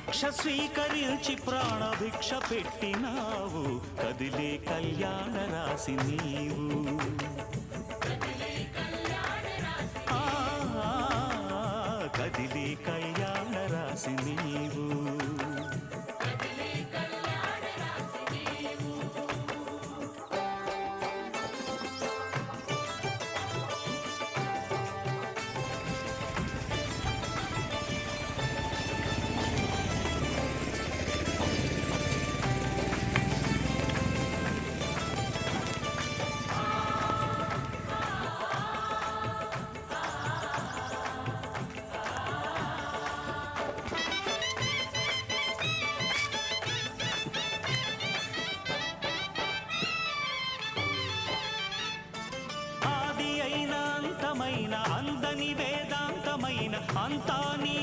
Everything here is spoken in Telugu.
భిక్ష స్వీకరించి ప్రాణభిక్ష పెట్టినావు కదిలే కళ్యాణ రాశి నీవు ఆ, కదిలే కళ్యాణ రాశి నీవు అందని వేదాంతమైన అంతా నీ